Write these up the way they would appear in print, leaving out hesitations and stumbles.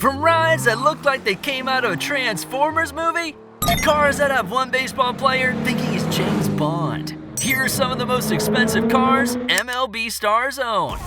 From rides that look like they came out of a Transformers movie, to cars that have one baseball player thinking he's James Bond. Here are some of the most expensive cars MLB stars own.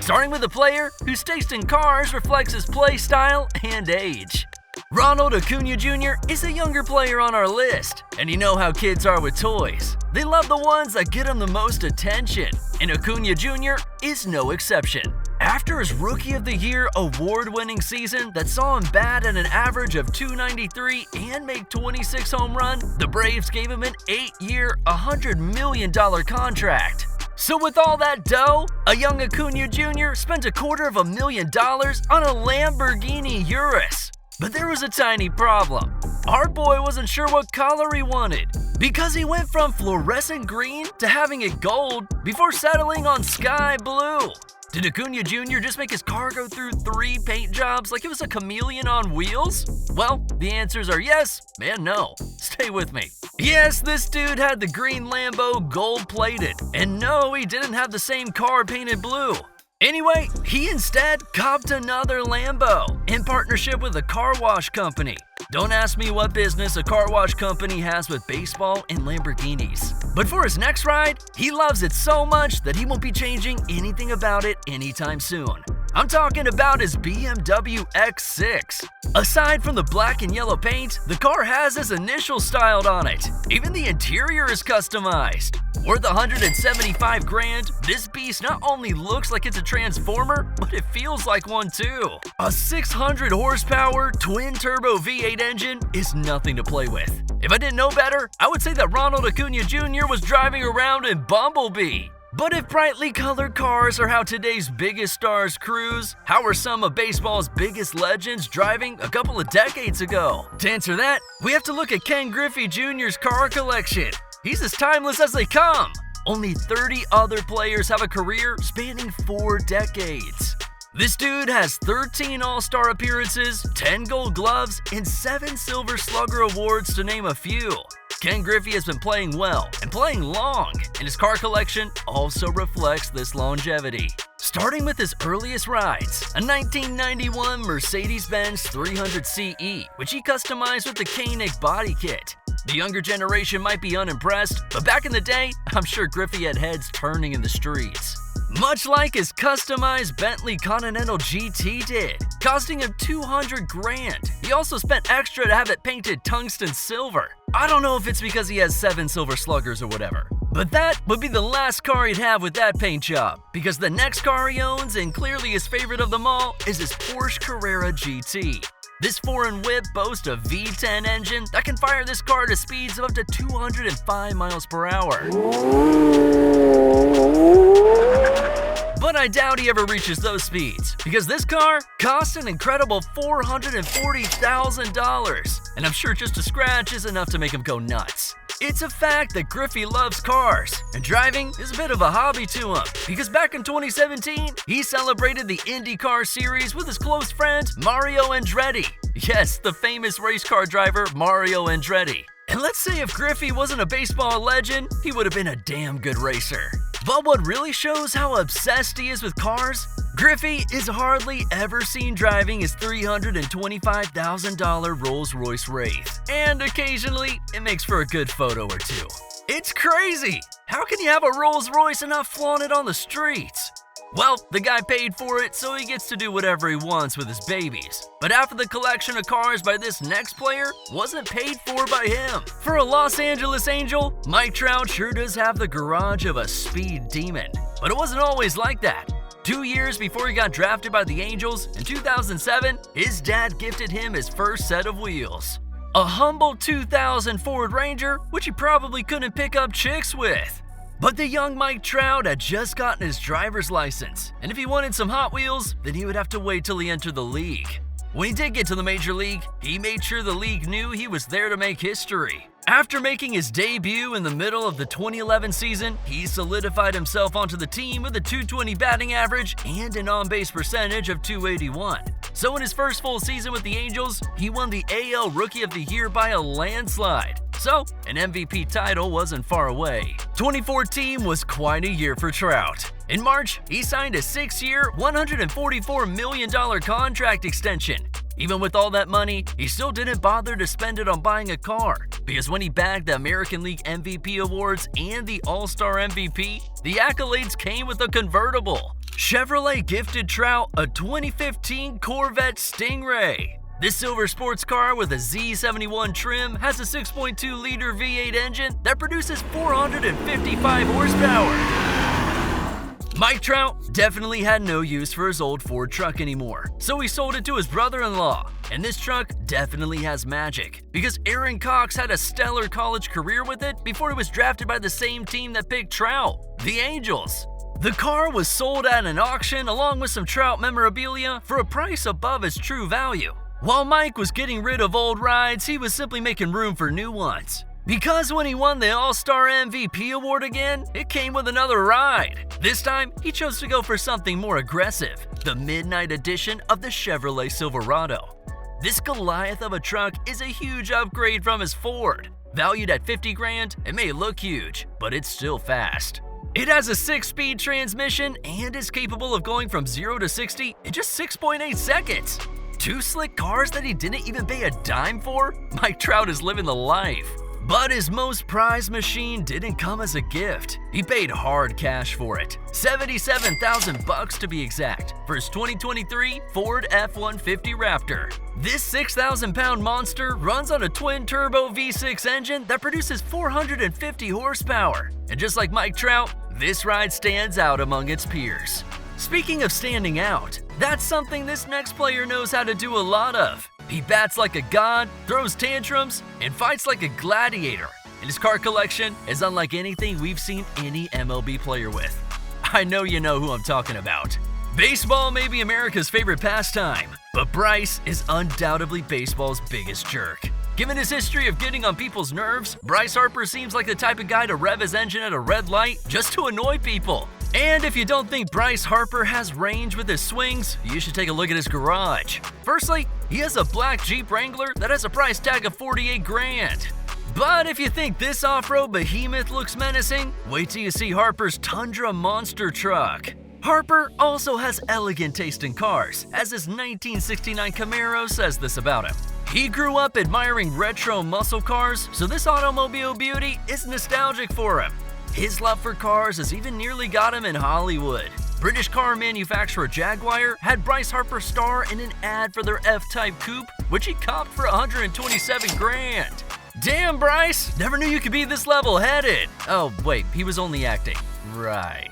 Starting with a player whose taste in cars reflects his play style and age. Ronald Acuna Jr. is a younger player on our list, and you know how kids are with toys. They love the ones that get them the most attention, and Acuna Jr. is no exception. After his Rookie of the Year award-winning season that saw him bat at an average of .293 and make 26 home runs, the Braves gave him an 8-year, $100 million contract. So with all that dough, a young Acuna Jr. spent $250,000 on a Lamborghini Urus. But there was a tiny problem. Our boy wasn't sure what color he wanted, because he went from fluorescent green to having it gold before settling on sky blue. Did Acuna Jr. just make his car go through 3 paint jobs like it was a chameleon on wheels? Well, the answers are yes and no. Stay with me. Yes, this dude had the green Lambo gold-plated, and no, he didn't have the same car painted blue. Anyway, he instead copped another Lambo in partnership with a car wash company. Don't ask me what business a car wash company has with baseball and Lamborghinis. But for his next ride, he loves it so much that he won't be changing anything about it anytime soon. I'm talking about his BMW X6. Aside from the black and yellow paint, the car has his initials styled on it. Even the interior is customized. Worth $175,000, this beast not only looks like it's a Transformer, but it feels like one too. A 600 horsepower twin-turbo V8 engine is nothing to play with. If I didn't know better, I would say that Ronald Acuna Jr. was driving around in Bumblebee. But if brightly colored cars are how today's biggest stars cruise, how are some of baseball's biggest legends driving a couple of decades ago? To answer that, we have to look at Ken Griffey Jr.'s car collection. He's as timeless as they come. Only 30 other players have a career spanning 4 decades. This dude has 13 All-Star appearances, 10 Gold Gloves, and 7 Silver Slugger awards to name a few. Ken Griffey has been playing well and playing long, and his car collection also reflects this longevity. Starting with his earliest rides, a 1991 Mercedes-Benz 300 CE, which he customized with the Koenig body kit. The younger generation might be unimpressed, but back in the day, I'm sure Griffey had heads turning in the streets. Much like his customized Bentley Continental GT did, costing him $200,000. He also spent extra to have it painted tungsten silver. I don't know if it's because he has 7 Silver Sluggers or whatever, but that would be the last car he'd have with that paint job, because the next car he owns, and clearly his favorite of them all, is his Porsche Carrera GT. This foreign whip boasts a V10 engine that can fire this car to speeds of up to 205 miles per hour. But I doubt he ever reaches those speeds, because this car costs an incredible $440,000, and I'm sure just a scratch is enough to make him go nuts. It's a fact that Griffey loves cars, and driving is a bit of a hobby to him, because back in 2017, he celebrated the IndyCar Series with his close friend Mario Andretti. Yes, the famous race car driver Mario Andretti. And let's say if Griffey wasn't a baseball legend, he would have been a damn good racer. But what really shows how obsessed he is with cars? Griffey is hardly ever seen driving his $325,000 Rolls-Royce Wraith. And occasionally, it makes for a good photo or two. It's crazy! How can you have a Rolls-Royce and not flaunt it on the streets? Well, the guy paid for it, so he gets to do whatever he wants with his babies. But half of the collection of cars by this next player wasn't paid for by him. For a Los Angeles Angel, Mike Trout sure does have the garage of a speed demon. But it wasn't always like that. 2 years before he got drafted by the Angels, in 2007, his dad gifted him his first set of wheels. A humble 2000 Ford Ranger, which he probably couldn't pick up chicks with. But the young Mike Trout had just gotten his driver's license, and if he wanted some Hot Wheels, then he would have to wait till he entered the league. When he did get to the major league, he made sure the league knew he was there to make history. After making his debut in the middle of the 2011 season, he solidified himself onto the team with a .220 batting average and an on-base percentage of .281. So in his first full season with the Angels, he won the AL Rookie of the Year by a landslide, so an MVP title wasn't far away. 2014 was quite a year for Trout. In March, he signed a 6-year, $144 million contract extension. Even with all that money, he still didn't bother to spend it on buying a car, because when he bagged the American League MVP awards and the All-Star MVP, the accolades came with a convertible. Chevrolet gifted Trout a 2015 Corvette Stingray. This silver sports car with a Z71 trim has a 6.2-liter V8 engine that produces 455 horsepower. Mike Trout definitely had no use for his old Ford truck anymore, so he sold it to his brother-in-law. And this truck definitely has magic, because Aaron Cox had a stellar college career with it before he was drafted by the same team that picked Trout, the Angels. The car was sold at an auction along with some Trout memorabilia for a price above its true value. While Mike was getting rid of old rides, he was simply making room for new ones. Because when he won the All-Star MVP award again, it came with another ride. This time, he chose to go for something more aggressive, the midnight edition of the Chevrolet Silverado. This Goliath of a truck is a huge upgrade from his Ford. Valued at $50 grand, it may look huge, but it's still fast. It has a 6-speed transmission and is capable of going from 0 to 60 in just 6.8 seconds. 2 slick cars that he didn't even pay a dime for? Mike Trout is living the life. But his most prized machine didn't come as a gift. He paid hard cash for it, $77,000 to be exact, for his 2023 Ford F-150 Raptor. This 6,000-pound monster runs on a twin-turbo V6 engine that produces 450 horsepower. And just like Mike Trout, this ride stands out among its peers. Speaking of standing out, that's something this next player knows how to do a lot of. He bats like a god, throws tantrums, and fights like a gladiator. And his car collection is unlike anything we've seen any MLB player with. I know you know who I'm talking about. Baseball may be America's favorite pastime, but Bryce is undoubtedly baseball's biggest jerk. Given his history of getting on people's nerves, Bryce Harper seems like the type of guy to rev his engine at a red light just to annoy people. And if you don't think Bryce Harper has range with his swings, you should take a look at his garage. Firstly, he has a black Jeep Wrangler that has a price tag of 48 grand. But if you think this off-road behemoth looks menacing, wait till you see Harper's Tundra monster truck. Harper also has elegant taste in cars, as his 1969 Camaro says this about him. He grew up admiring retro muscle cars, so this automobile beauty is nostalgic for him. His love for cars has even nearly got him in Hollywood. British car manufacturer Jaguar had Bryce Harper star in an ad for their F-Type coupe, which he copped for 127 grand. Damn, Bryce! Never knew you could be this level-headed. Oh, wait, he was only acting. Right.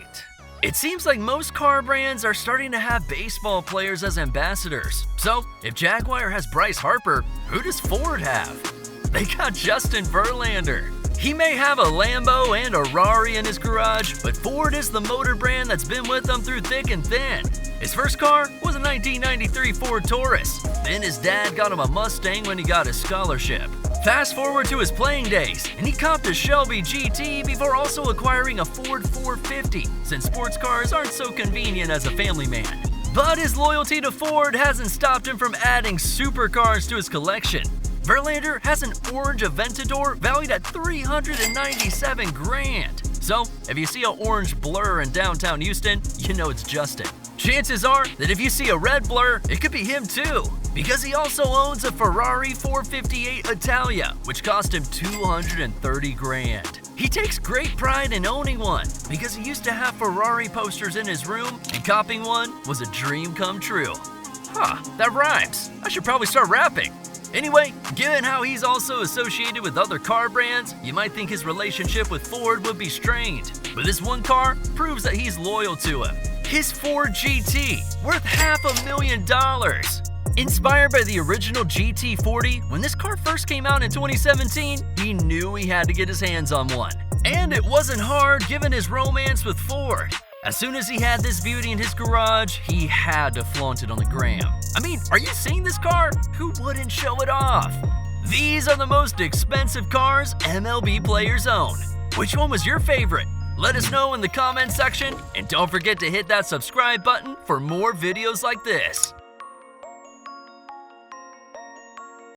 It seems like most car brands are starting to have baseball players as ambassadors. So, if Jaguar has Bryce Harper, who does Ford have? They got Justin Verlander. He may have a Lambo and a Rari in his garage, but Ford is the motor brand that's been with him through thick and thin. His first car was a 1993 Ford Taurus. Then his dad got him a Mustang when he got his scholarship. Fast forward to his playing days, and he copped a Shelby GT before also acquiring a Ford 450, since sports cars aren't so convenient as a family man. But his loyalty to Ford hasn't stopped him from adding supercars to his collection. Verlander has an orange Aventador valued at 397 grand. So, if you see an orange blur in downtown Houston, you know it's Justin. Chances are that if you see a red blur, it could be him too, because he also owns a Ferrari 458 Italia, which cost him 230 grand. He takes great pride in owning one, because he used to have Ferrari posters in his room, and copping one was a dream come true. Huh, that rhymes. I should probably start rapping. Anyway, given how he's also associated with other car brands, you might think his relationship with Ford would be strained. But this one car proves that he's loyal to him. His Ford GT, worth $500,000. Inspired by the original GT40, when this car first came out in 2017, he knew he had to get his hands on one. And it wasn't hard given his romance with Ford. As soon as he had this beauty in his garage, he had to flaunt it on the gram. I mean, are you seeing this car? Who wouldn't show it off? These are the most expensive cars MLB players own. Which one was your favorite? Let us know in the comments section, and don't forget to hit that subscribe button for more videos like this.